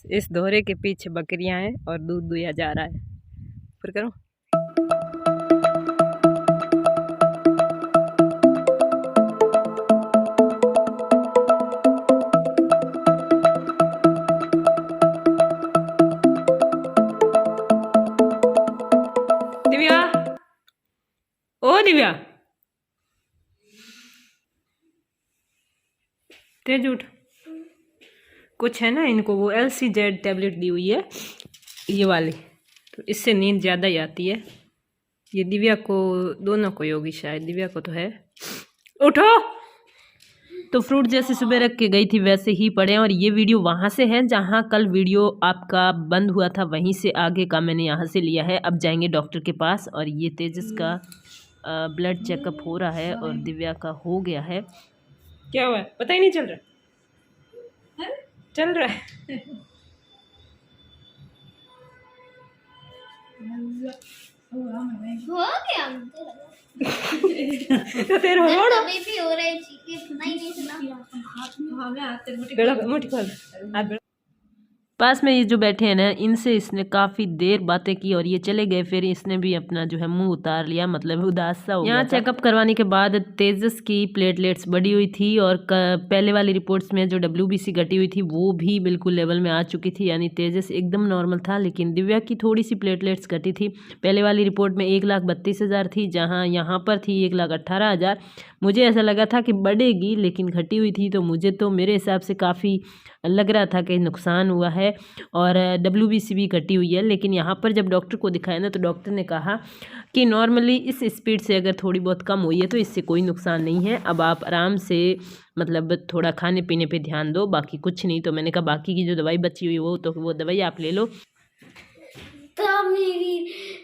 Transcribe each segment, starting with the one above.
इस दोहरे के पीछे बकरियां हैं और दूध दुया जा रहा है। फिर करो। दिव्या, ओ दिव्या, तेज उठ। कुछ है ना, इनको वो LCZ टैबलेट दी हुई है, ये वाली, तो इससे नींद ज़्यादा ही आती है। ये दिव्या को, दोनों को होगी शायद, दिव्या को तो है। उठो। तो फ्रूट जैसे सुबह रख के गई थी वैसे ही पड़े हैं। और ये वीडियो वहाँ से है जहाँ कल वीडियो आपका बंद हुआ था, वहीं से आगे का मैंने यहाँ से लिया है। अब जाएंगे डॉक्टर के पास। और ये तेजस का ब्लड चेकअप हो रहा है और दिव्या का हो गया है। क्या हुआ है पता ही नहीं चल रहा है? चल रहा है। हो गया मुझे लगा। तो फिर हो रहा अभी भी हो रहा है, चीखें नहीं सुना। मुट्ठी खोल, हाथ बढ़ा। पास में ये जो बैठे हैं ना, इनसे इसने काफ़ी देर बातें की और ये चले गए। फिर इसने भी अपना जो है मुंह उतार लिया, मतलब उदास सा हो गया। यहाँ चेकअप करवाने के बाद तेजस की प्लेटलेट्स बढ़ी हुई थी और पहले वाली रिपोर्ट्स में जो WBC घटी हुई थी वो भी बिल्कुल लेवल में आ चुकी थी, यानी तेजस एकदम नॉर्मल था। लेकिन दिव्या की थोड़ी सी प्लेटलेट्स घटी थी। पहले वाली रिपोर्ट में 1,32,000 थी, जहाँ यहाँ पर थी 1,18,000। मुझे ऐसा लगा था कि बढ़ेगी, लेकिन घटी हुई थी। तो मुझे तो मेरे हिसाब से काफ़ी लग रहा था कि नुकसान हुआ है और WBC भी घटी हुई है। लेकिन यहाँ पर जब डॉक्टर को दिखाया ना, तो डॉक्टर ने कहा कि नॉर्मली इस स्पीड से अगर थोड़ी बहुत कम हुई है तो इससे कोई नुकसान नहीं है। अब आप आराम से मतलब थोड़ा खाने पीने पे ध्यान दो, बाकी कुछ नहीं। तो मैंने कहा बाकी की जो दवाई बची हुई वो दवाई आप ले लो।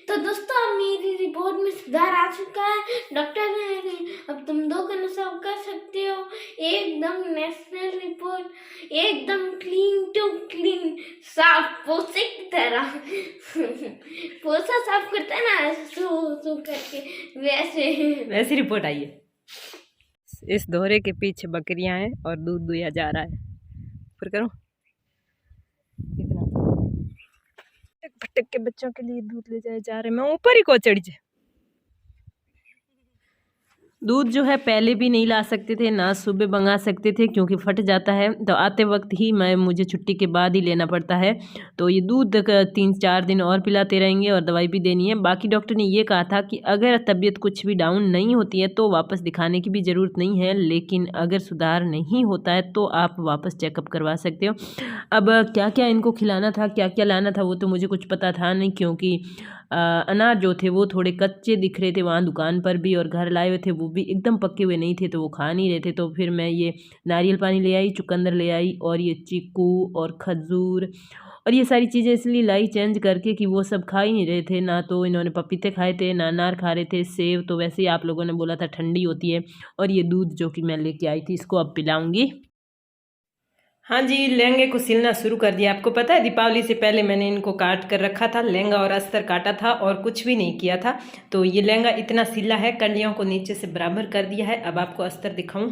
तो दोस्तों मेरी रिपोर्ट में सुधार आ चुका है। डॉक्टर ने अब तुम 2 का नशा कर सकते हो। एकदम नेशनल रिपोर्ट, एकदम क्लीन टू क्लीन, साफ पोछे की तरह। पोछा साफ करता है ना सो करके, वैसे रिपोर्ट आई है। इस दोहरे के पीछे बकरियां हैं और दूध दुया जा रहा है। फिर करो। भटक के बच्चों के लिए दूध ले जाए जा रहे, मैं ऊपर ही को चढ़ जाए। दूध जो है पहले भी नहीं ला सकते थे, ना सुबह मंगा सकते थे क्योंकि फट जाता है। तो आते वक्त ही मुझे छुट्टी के बाद ही लेना पड़ता है। तो ये दूध 3-4 दिन और पिलाते रहेंगे और दवाई भी देनी है। बाकी डॉक्टर ने ये कहा था कि अगर तबीयत कुछ भी डाउन नहीं होती है तो वापस दिखाने की भी ज़रूरत नहीं है, लेकिन अगर सुधार नहीं होता है तो आप वापस चेकअप करवा सकते हो। अब क्या क्या इनको खिलाना था, क्या क्या लाना था, वो तो मुझे कुछ पता था नहीं, क्योंकि अनार जो थे वो थोड़े कच्चे दिख रहे थे वहाँ दुकान पर भी, और घर लाए हुए थे वो भी एकदम पके हुए नहीं थे, तो वो खा नहीं रहे थे। तो फिर मैं ये नारियल पानी ले आई, चुकंदर ले आई और ये चीकू और खजूर और ये सारी चीज़ें इसलिए लाई चेंज करके कि वो सब खा ही नहीं रहे थे। ना तो इन्होंने पपीते खाए थे, ना अनार खा रहे थे। सेब तो वैसे ही आप लोगों ने बोला था ठंडी होती है। और ये दूध जो कि मैं लेके आई थी, इसको अब पिलाऊंगी। हाँ जी, लहंगे को सिलना शुरू कर दिया। आपको पता है दीपावली से पहले मैंने इनको काट कर रखा था, लहंगा और अस्तर काटा था और कुछ भी नहीं किया था। तो ये लहंगा इतना सिला है, कंडियों को नीचे से बराबर कर दिया है। अब आपको अस्तर दिखाऊं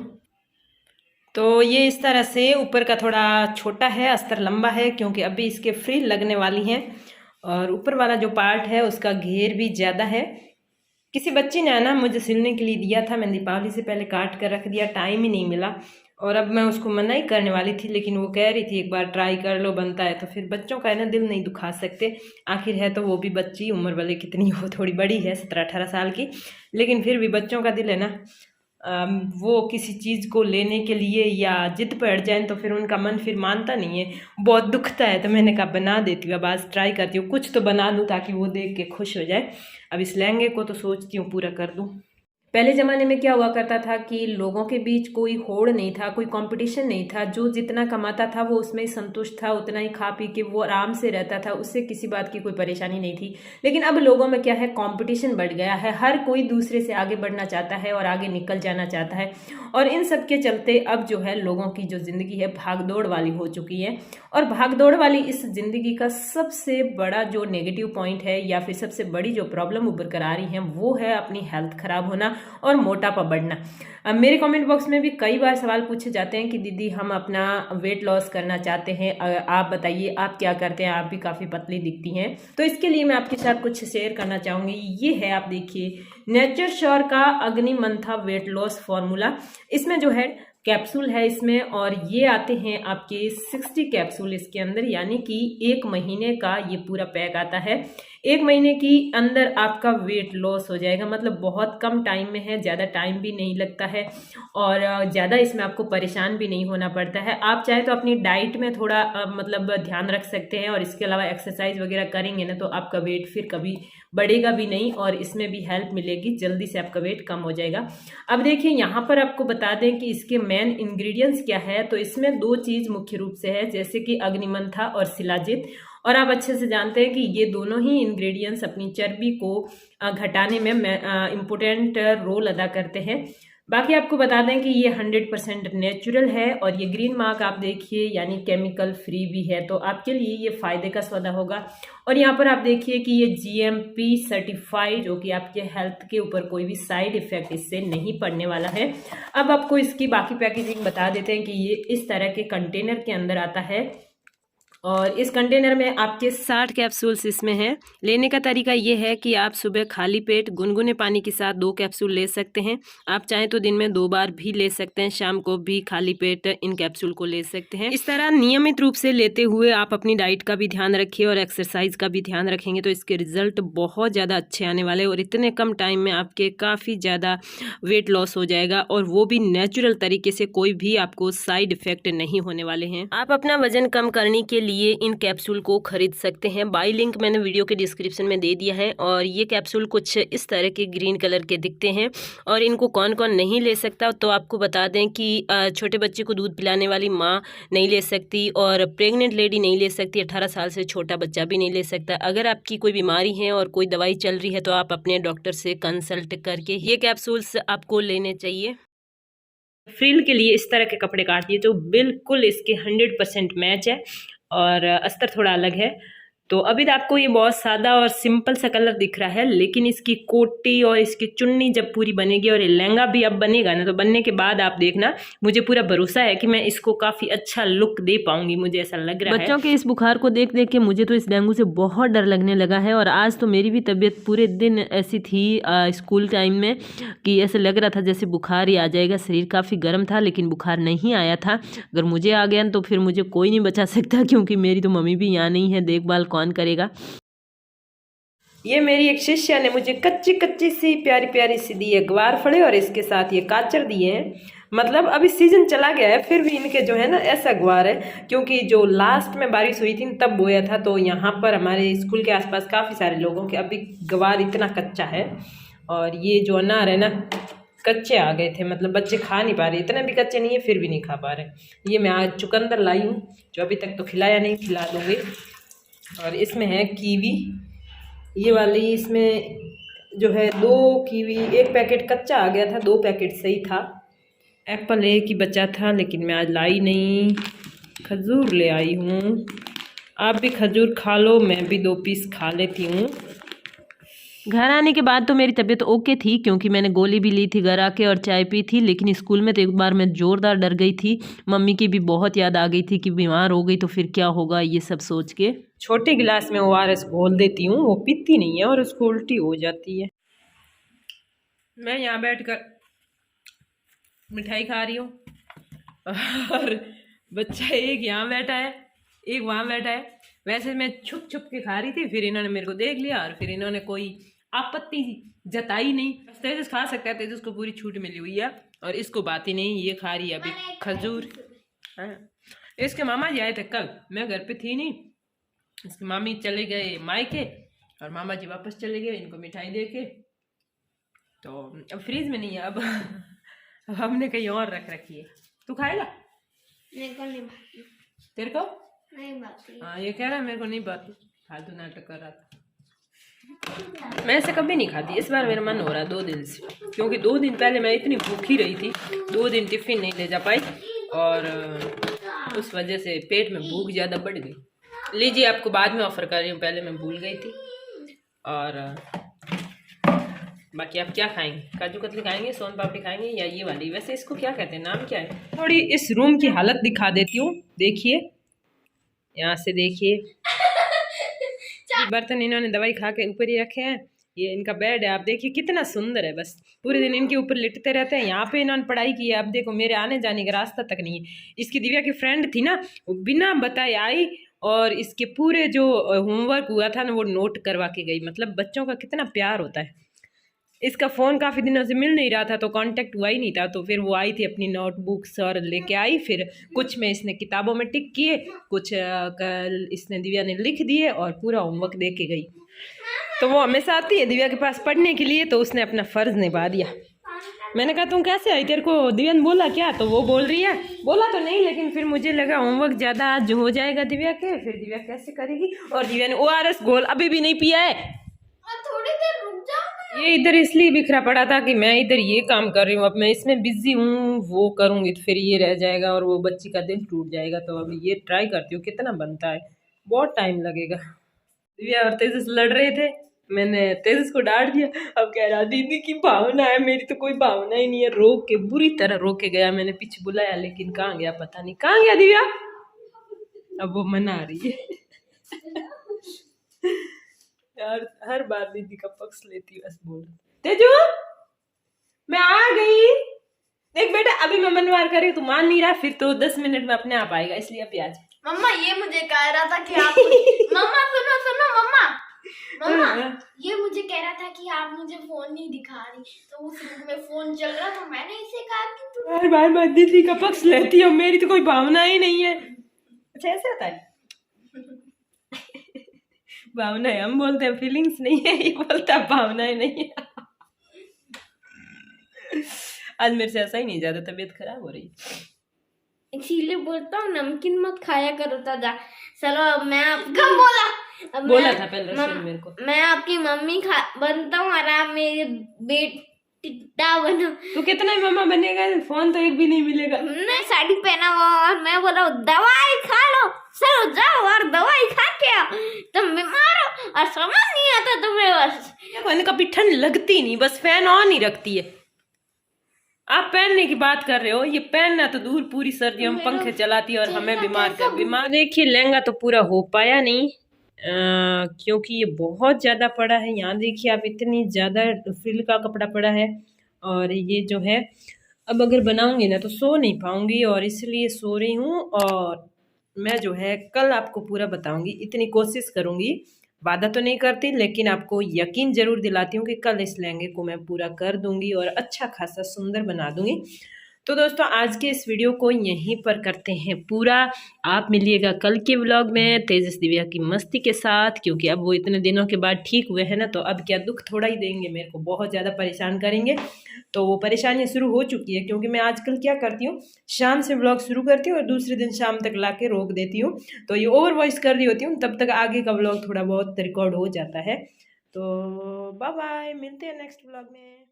तो ये इस तरह से ऊपर का थोड़ा छोटा है, अस्तर लंबा है क्योंकि अभी इसके फ्रिल लगने वाली हैं। और ऊपर वाला जो पार्ट है उसका घेर भी ज़्यादा है। किसी बच्ची ने ना मुझे सिलने के लिए दिया था, मैंने दीपावली से पहले काट कर रख दिया, टाइम ही नहीं मिला। और अब मैं उसको मना ही करने वाली थी, लेकिन वो कह रही थी एक बार ट्राई कर लो, बनता है। तो फिर बच्चों का है ना, दिल नहीं दुखा सकते। आखिर है तो वो भी बच्ची, उम्र वाले कितनी हो, थोड़ी बड़ी है, 17-18 साल की, लेकिन फिर भी बच्चों का दिल है ना, वो किसी चीज़ को लेने के लिए या जिद पर अड़ जाए तो फिर उनका मन फिर मानता नहीं है, बहुत दुखता है। तो मैंने कहा बना देती हूँ, अब आज ट्राई करती हूँ, कुछ तो बना दूँ ताकि वो देख के खुश हो जाए। अब इस लहंगे को तो सोचती हूँ पूरा कर दूँ। पहले ज़माने में क्या हुआ करता था कि लोगों के बीच कोई होड़ नहीं था, कोई कंपटीशन नहीं था। जो जितना कमाता था वो उसमें संतुष्ट था, उतना ही खा पी के वो आराम से रहता था, उससे किसी बात की कोई परेशानी नहीं थी। लेकिन अब लोगों में क्या है, कंपटीशन बढ़ गया है, हर कोई दूसरे से आगे बढ़ना चाहता है और आगे निकल जाना चाहता है। और इन सब के चलते अब जो है लोगों की जो ज़िंदगी है भागदौड़ वाली हो चुकी है। और भागदौड़ वाली इस ज़िंदगी का सबसे बड़ा जो नेगेटिव पॉइंट है या फिर सबसे बड़ी जो प्रॉब्लम उभर कर आ रही है वो है अपनी हेल्थ ख़राब होना। और मोटापा बढ़ना। अब मेरे कमेंट बॉक्स में भी कई बार सवाल पूछे जाते हैं कि दीदी हम अपना वेट लॉस करना चाहते हैं, आप बताइए आप क्या करते हैं, आप भी काफ़ी पतली दिखती हैं। तो इसके लिए मैं आपके साथ कुछ शेयर करना चाहूँगी। ये है, आप देखिए, नेचर श्योर का अग्नि मंथा वेट लॉस फॉर्मूला। इसमें जो है कैप्सूल है इसमें, और ये आते हैं आपके 60 कैप्सूल इसके अंदर, यानी कि 1 महीने का ये पूरा पैक आता है। 1 महीने की अंदर आपका वेट लॉस हो जाएगा, मतलब बहुत कम टाइम में है, ज़्यादा टाइम भी नहीं लगता है और ज़्यादा इसमें आपको परेशान भी नहीं होना पड़ता है। आप चाहे तो अपनी डाइट में थोड़ा मतलब ध्यान रख सकते हैं, और इसके अलावा एक्सरसाइज वगैरह करेंगे ना तो आपका वेट फिर कभी बढ़ेगा भी नहीं, और इसमें भी हेल्प मिलेगी, जल्दी से आपका वेट कम हो जाएगा। अब देखिए यहाँ पर आपको बता दें कि इसके मेन इंग्रेडिएंट्स क्या है। तो इसमें 2 चीज़ मुख्य रूप से है, जैसे कि अग्निमंथा और शिलाजित, और आप अच्छे से जानते हैं कि ये दोनों ही इंग्रेडिएंट्स अपनी चर्बी को घटाने में इम्पोर्टेंट रोल अदा करते हैं। बाकी आपको बता दें कि ये 100% नेचुरल है, और ये ग्रीन मार्क आप देखिए यानी केमिकल फ्री भी है, तो आपके लिए ये फ़ायदे का सौदा होगा। और यहाँ पर आप देखिए कि ये GMP सर्टिफाइड, जो कि आपके हेल्थ के ऊपर कोई भी साइड इफ़ेक्ट इससे नहीं पड़ने वाला है। अब आपको इसकी बाकी पैकेजिंग बता देते हैं कि ये इस तरह के कंटेनर के अंदर आता है, और इस कंटेनर में आपके 60 कैप्सूल्स इसमें हैं। लेने का तरीका ये है कि आप सुबह खाली पेट गुनगुने पानी के साथ 2 कैप्सूल ले सकते हैं। आप चाहें तो दिन में 2 बार भी ले सकते हैं, शाम को भी खाली पेट इन कैप्सूल को ले सकते हैं। इस तरह नियमित रूप से लेते हुए आप अपनी डाइट का भी ध्यान रखिए और एक्सरसाइज का भी ध्यान रखेंगे तो इसके रिजल्ट बहुत ज़्यादा अच्छे आने वाले, और इतने कम टाइम में आपके काफ़ी ज़्यादा वेट लॉस हो जाएगा, और वो भी नेचुरल तरीके से, कोई भी आपको साइड इफेक्ट नहीं होने वाले हैं। आप अपना वजन कम करने के लिए इन कैप्सूल को खरीद सकते हैं। बाई लिंक मैंने वीडियो के डिस्क्रिप्शन में दे दिया है, और ये कैप्सूल कुछ इस तरह के ग्रीन कलर के दिखते हैं। और इनको कौन कौन नहीं ले सकता, तो आपको बता दें कि छोटे बच्चे को दूध पिलाने वाली माँ नहीं ले सकती, और प्रेग्नेंट लेडी नहीं ले सकती, 18 साल से छोटा बच्चा भी नहीं ले सकता। अगर आपकी कोई बीमारी है और कोई दवाई चल रही है तो आप अपने डॉक्टर से कंसल्ट करके ये कैप्सूल्स आपको लेने चाहिए। फ्रिल के लिए इस तरह के कपड़े काटिए जो बिल्कुल इसके 100% मैच है, और अस्तर थोड़ा अलग है। तो अभी तो आपको ये बहुत सादा और सिंपल सा कलर दिख रहा है, लेकिन इसकी कोटी और इसकी चुन्नी जब पूरी बनेगी और ये लहंगा भी अब बनेगा ना, तो बनने के बाद आप देखना, मुझे पूरा भरोसा है कि मैं इसको काफ़ी अच्छा लुक दे पाऊंगी, मुझे ऐसा लग रहा है। बच्चों के इस बुखार को देख देख के मुझे तो इस डेंगू से बहुत डर लगने लगा है, और आज तो मेरी भी तबीयत पूरे दिन ऐसी थी स्कूल टाइम में कि ऐसे लग रहा था जैसे बुखार ही आ जाएगा। शरीर काफ़ी गर्म था लेकिन बुखार नहीं आया था। अगर मुझे आ गया तो फिर मुझे कोई नहीं बचा सकता, क्योंकि मेरी तो मम्मी भी यहाँ नहीं है, देखभाल कौन करेगा। ये मेरी एक शिष्या ने मुझे कच्ची कच्ची सी प्यारी प्यारी सी दी है ग्वार फड़े, और इसके साथ ये काचर दिए हैं। मतलब अभी सीजन चला गया है फिर भी इनके जो है ना ऐसा ग्वार है, क्योंकि जो लास्ट में बारिश हुई थी तब बोया था, तो यहाँ पर हमारे स्कूल के आसपास काफ़ी सारे लोगों के अभी ग्वार इतना कच्चा है। और ये जो अनार है ना कच्चे आ गए थे, मतलब बच्चे खा नहीं पा रहे, इतने भी कच्चे नहीं है फिर भी नहीं खा पा रहे। ये मैं आज चुकंदर लाई हूँ, जो अभी तक तो खिलाया नहीं, खिला दूँगी। और इसमें है कीवी, ये वाली, इसमें जो है 2 कीवी, 1 पैकेट कच्चा आ गया था, 2 पैकेट सही था। एप्पल एक ही बचा था लेकिन मैं आज लाई नहीं। खजूर ले आई हूँ, आप भी खजूर खा लो, मैं भी 2 पीस खा लेती हूँ। घर आने के बाद तो मेरी तबीयत ओके थी, क्योंकि मैंने गोली भी ली थी घर आके और चाय पी थी, लेकिन स्कूल में तो एक बार मैं ज़ोरदार डर गई थी। मम्मी की भी बहुत याद आ गई थी कि बीमार हो गई तो फिर क्या होगा, ये सब सोच के छोटे गिलास में ORS घोल देती हूँ, वो पीती नहीं है और उसको उल्टी हो जाती है। मैं यहाँ बैठकर मिठाई खा रही हूँ, और बच्चा एक यहाँ बैठा है, एक वहाँ बैठा है। वैसे मैं छुप छुप के खा रही थी, फिर इन्होंने मेरे को देख लिया और फिर इन्होंने कोई आपत्ति जताई नहीं। तेजस खा सकता है, तेजस को पूरी छूट मिली हुई है, और इसको बात ही नहीं, ये खा रही है अभी खजूर। हाँ, इसके मामा जी आए थे कल, मैं घर पे थी नहीं, इसके मामी चले गए मायके और मामा जी वापस चले गए इनको मिठाई दे के। तो अब फ्रीज में नहीं है, अब हमने कहीं और रख रखी है। तू खाएगा? मेरे को नहीं भाती। तेरे को नहीं भाती। हाँ, ये कह रहा है मेरे को नहीं भाती, फालतू नाटक कर रहा था। मैं ऐसे कभी नहीं खाती, इस बार मेरा मन हो रहा है 2 दिन से, क्योंकि 2 दिन पहले मैं इतनी भूखी रही थी, 2 दिन टिफिन नहीं ले जा पाई, और उस वजह से पेट में भूख ज़्यादा बढ़ गई। लीजिए, आपको बाद में ऑफर कर रही हूँ, पहले मैं भूल गई थी। और बाकी आप क्या खाएंगे? काजू कतली खाएंगे, सोन पापड़ी खाएंगे या ये वाली? वैसे इसको क्या कहते हैं, नाम क्या है? थोड़ी इस रूम की हालत दिखा देती हूँ, देखिए यहाँ से देखिए। बर्तन इन्होंने दवाई खा के ऊपर ही रखे हैं। ये इनका बेड है, आप देखिए कितना सुंदर है। बस पूरे दिन इनके ऊपर लिटते रहते हैं। यहाँ पे इन्होंने पढ़ाई की है। अब देखो मेरे आने जाने का रास्ता तक नहीं है। इसकी दिव्या की फ्रेंड थी ना, वो बिना बताए आई और इसके पूरे जो होमवर्क हुआ था ना वो नोट करवा के गई। मतलब बच्चों का कितना प्यार होता है। इसका फ़ोन काफ़ी दिनों से मिल नहीं रहा था तो कांटेक्ट हुआ ही नहीं था, तो फिर वो आई थी अपनी नोटबुक्स और लेके आई। फिर कुछ में इसने किताबों में टिक किए, कुछ कल इसने दिव्या ने लिख दिए और पूरा होमवर्क दे के गई। तो वो हमेशा आती है दिव्या के पास पढ़ने के लिए, तो उसने अपना फ़र्ज़ निभा दिया। मैंने कहा तुम कैसे आई, तेरे को दिव्या ने बोला क्या? तो वो बोल रही है बोला तो नहीं, लेकिन फिर मुझे लगा होमवर्क ज़्यादा आज हो जाएगा दिव्या के, फिर दिव्या कैसे करेगी। और दिव्या ने ORS घोल अभी भी नहीं पिया है। थोड़ी देर रुक जाओ। ये इधर इसलिए बिखरा पड़ा था कि मैं इधर ये काम कर रही हूँ, अब मैं इसमें बिजी हूँ, वो करूँगी तो फिर ये रह जाएगा और वो बच्ची का दिल टूट जाएगा। तो अब ये ट्राई करती हूँ कितना बनता है, बहुत टाइम लगेगा। दिव्या और तेजस लड़ रहे थे, मैंने तेजस को डांट दिया। अब कह रहा दीदी की भावना है, मेरी तो कोई भावना ही नहीं है। रो के बुरी तरह रो के गया। मैंने पीछे बुलाया लेकिन कहाँ गया पता नहीं, कहाँ गया दिव्या? अब वो मना रही है। यार हर बार दीदी का पक्ष लेती है, बस बोल तेजू मैं आ गई। देख बेटा अभी मैं मनवार कर रही हूँ, तू मान नहीं रहा, फिर तो 10 मिनट में अपने आप आएगा, इसलिए अभी आ जा। मम्मा ये मुझे कह रहा था कि आप मम्मा सुनो सुनो मम्मा ये मुझे कह रहा था कि आप मुझे फोन नहीं दिखा रही, तो उस रूम में फोन चल रहा, तो मैंने इसे कहा कि तू हर बार मैं दीदी का पक्ष लेती हूँ, मेरी तो कोई भावना ही नहीं है। अच्छा ऐसे होता है। भावना है, हम बोलते हैं फीलिंग्स नहीं है, ये बोलता है भावनाएं नहीं है। आज मेरे से ऐसा ही नहीं, ज्यादा तबीयत खराब हो रही, इसीलिए बोलता हूँ नमकीन मत खाया करो दादा। चलो अब मैं कब बोला? अब बोला था पहले मेरे को। मैं आपकी मम्मी बनता हूँ और आप मेरे बेटा बनो। तू कितना ही मम्मा बनेगा, फोन तो एक भी नहीं मिलेगा। मैं साड़ी पहना हुआ और मैं बोला दवाई खा लो, चलो जाओ और दवाई खा के आओ, तुम बीमार हो और समझ नहीं आता तुम्हें। बस कभी ठंड लगती नहीं, बस फैन ऑन ही रखती है। आप पहनने की बात कर रहे हो, ये पहनना तो दूर, पूरी सर्दियों में पंखे चलाती है और हमें बीमार। देखिए लहंगा तो पूरा हो पाया नहीं क्योंकि ये बहुत ज़्यादा पड़ा है। यहाँ देखिए आप, इतनी ज़्यादा फ्रिल का कपड़ा पड़ा है और ये जो है अब अगर बनाऊंगी ना तो सो नहीं पाऊंगी, और इसलिए सो रही हूँ। और मैं जो है कल आपको पूरा बताऊंगी, इतनी कोशिश करूँगी, वादा तो नहीं करती लेकिन आपको यकीन ज़रूर दिलाती हूँ कि कल इस लहंगे को मैं पूरा कर दूंगी और अच्छा खासा सुंदर बना दूंगी। तो दोस्तों आज के इस वीडियो को यहीं पर करते हैं पूरा। आप मिलिएगा कल के व्लॉग में तेजस दिव्या की मस्ती के साथ, क्योंकि अब वो इतने दिनों के बाद ठीक हुए हैं ना, तो अब क्या दुख थोड़ा ही देंगे, मेरे को बहुत ज़्यादा परेशान करेंगे। तो वो परेशानी शुरू हो चुकी है, क्योंकि मैं आजकल क्या करती हूँ, शाम से व्लॉग शुरू करती हूँ और दूसरे दिन शाम तक ला के रोक देती हूँ। तो ये ओवर वॉइस कर रही होती हूँ, तब तक आगे का व्लॉग थोड़ा बहुत रिकॉर्ड हो जाता है। तो बाय बाय, मिलते हैं नेक्स्ट व्लॉग में।